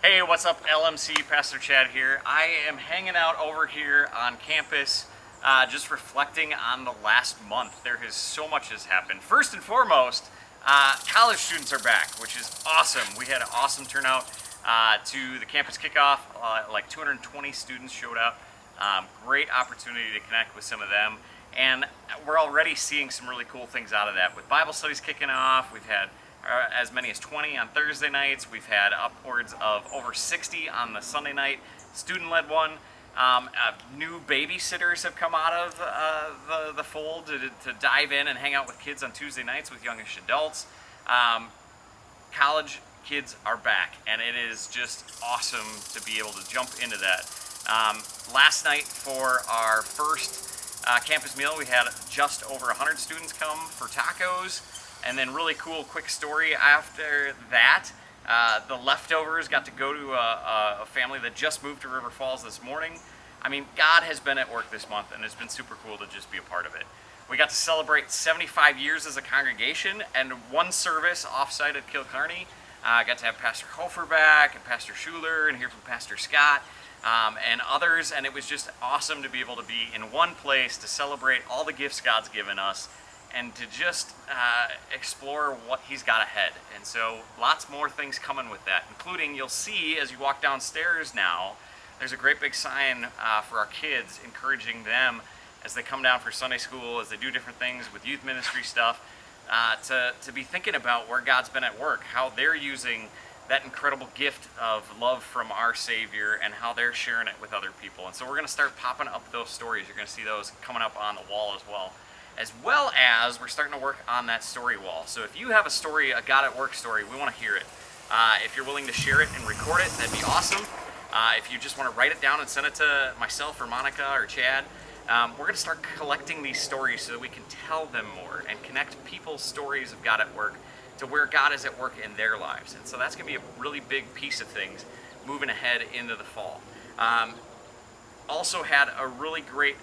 Hey, what's up, LMC? Pastor Chad here. I am hanging out over here on campus, just reflecting on the last month. There has so much has happened. First and foremost, college students are back, which is awesome. We had an awesome turnout to the campus kickoff. Like 220 students showed up. Great opportunity to connect with some of them. And we're already seeing some really cool things out of that. With Bible studies kicking off, we've had as many as 20 on Thursday nights. We've had upwards of over 60 on the Sunday night student-led one. New babysitters have come out of the fold to dive in and hang out with kids on Tuesday nights with youngish adults. College kids are back, and it is just awesome to be able to jump into that. Last night for our first campus meal, we had just over 100 students come for tacos. And then really cool quick story after that, the leftovers got to go to a family that just moved to River Falls this morning. I mean, God has been at work this month, and it's been super cool to just be a part of it. We got to celebrate 75 years as a congregation, and one service offsite at Kilcarney. Got to have Pastor Hofer back, and Pastor Schuler, and hear from Pastor Scott, and others, and it was just awesome to be able to be in one place to celebrate all the gifts God's given us, and to just explore what he's got ahead. And so lots more things coming with that, including you'll see as you walk downstairs now, there's a great big sign for our kids encouraging them as they come down for Sunday school, as they do different things with youth ministry stuff, to be thinking about where God's been at work, how they're using that incredible gift of love from our Savior and how they're sharing it with other people. And so we're going to start popping up those stories. You're going to see those coming up on the wall as well as we're starting to work on that story wall. So if you have a story, a God at Work story, we want to hear it. If you're willing to share it and record it, that'd be awesome. If you just want to write it down and send it to myself or Monica or Chad, we're going to start collecting these stories so that we can tell them more and connect people's stories of God at work to where God is at work in their lives. And so that's going to be a really big piece of things moving ahead into the fall. Also had a really great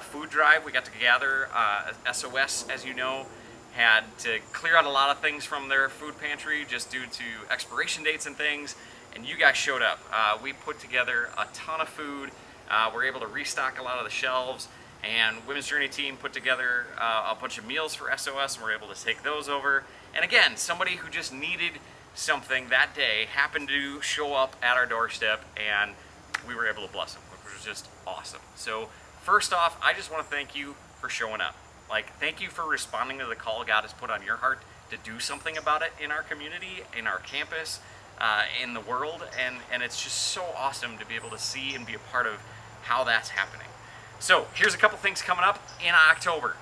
food drive. We got to gather. SOS, as you know, had to clear out a lot of things from their food pantry just due to expiration dates and things, and you guys showed up. We put together a ton of food. We're able to restock a lot of the shelves, and Women's Journey team put together a bunch of meals for SOS, and we're able to take those over. And again, somebody who just needed something that day happened to show up at our doorstep, and we were able to bless them, which was just awesome. So first off, I just want to thank you for showing up. Thank you for responding to the call God has put on your heart to do something about it in our community, in our campus, in the world, and it's just so awesome to be able to see and be a part of how that's happening. So here's a couple things coming up in October.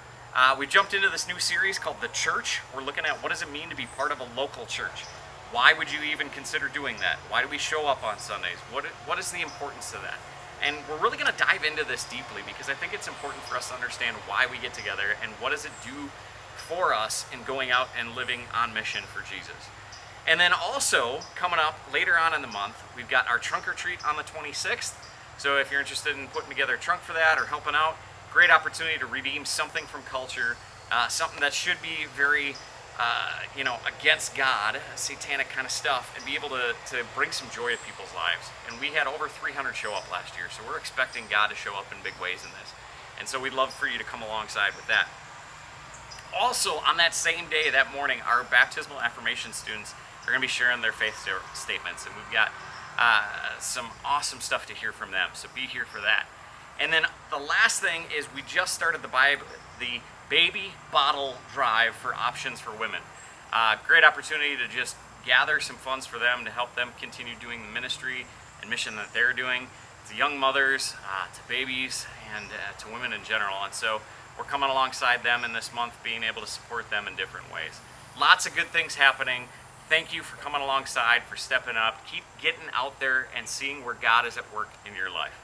We jumped into this new series called The Church. We're looking at what does it mean to be part of a local church. Why would you even consider doing that? Why do we show up on Sundays? What is the importance of that? And we're really going to dive into this deeply because I think it's important for us to understand why we get together and what does it do for us in going out and living on mission for Jesus. And then also, coming up later on in the month, we've got our trunk or treat on the 26th. So if you're interested in putting together a trunk for that or helping out, great opportunity to redeem something from culture, something that should be very against God, satanic kind of stuff, and be able to bring some joy to people's lives. And we had over 300 show up last year, so we're expecting God to show up in big ways in this. And so we'd love for you to come alongside with that. Also, on that same day, that morning, our baptismal affirmation students are going to be sharing their faith statements, and we've got some awesome stuff to hear from them, so be here for that. And then the last thing is we just started the baby bottle drive for Options for Women. Great opportunity to just gather some funds for them to help them continue doing the ministry and mission that they're doing to young mothers, to babies, and to women in general. And so we're coming alongside them in this month, being able to support them in different ways. Lots of good things happening. Thank you for coming alongside, for stepping up. Keep getting out there and seeing where God is at work in your life.